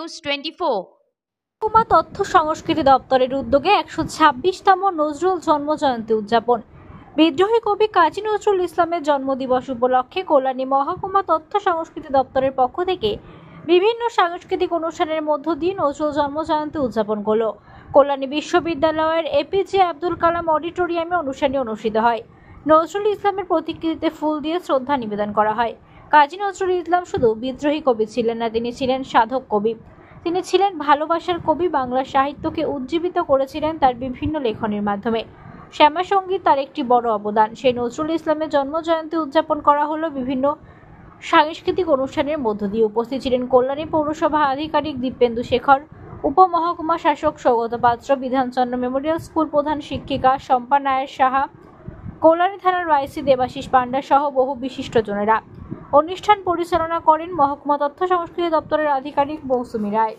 News 24। মহকুমা তথ্য সংস্কৃতি দপ্তরের উদ্যোগে 126তম নজরুল জন্মজয়ন্তী উদযাপন। বিদ্রোহী কবি কাজী নজরুল ইসলামের জন্মদিবস উপলক্ষে কল্যাণী মহকুমা তথ্য সংস্কৃতি দপ্তরের পক্ষ থেকে বিভিন্ন সাংস্কৃতিক অনুষ্ঠানের মধ্য দিয়ে নজরুল জন্মজয়ন্তী উদযাপন করল। কল্যাণী বিশ্ববিদ্যালয়ের এপিজে আব্দুল কালাম অডিটোরিয়ামে অনুষ্ঠানটি অনুষ্ঠিত হয়। নজরুল ইসলামের প্রতিকৃতিতে ফুল দিয়ে শ্রদ্ধা নিবেদন করা হয়। কাজী নজরুল ইসলাম শুধু বিদ্রোহী কবি ছিলেন না, তিনি ছিলেন সাধক কবি। তিনি ছিলেন ভালোবাসার কবি। বাংলা সাহিত্যকে উজ্জীবিত করেছিলেন তার বিভিন্ন লেখনের মাধ্যমে। শ্যামা সঙ্গীত তার একটি বড় অবদান। সেই নজরুল ইসলামের জন্মজয়ন্তী উদযাপন করা হলো বিভিন্ন সাংস্কৃতিক অনুষ্ঠানের মধ্য দিয়ে। উপস্থিত ছিলেন কল্যাণী পৌরসভা আধিকারিক দীপেন্দু শেখর, উপমহকুমা শাসক সৌগত পাত্র, বিধানচন্দ্র মেমোরিয়াল স্কুল প্রধান শিক্ষিকা শম্পা নায়ার সাহা, কল্যাণী থানার আইসি দেবাশিস পান্ডা সহ বহু বিশিষ্টজনেরা। অনুষ্ঠান পরিচালনা করেন মহকুমা তথ্য সংস্কৃতি দপ্তরের আধিকারিক মৌসুমী রায়।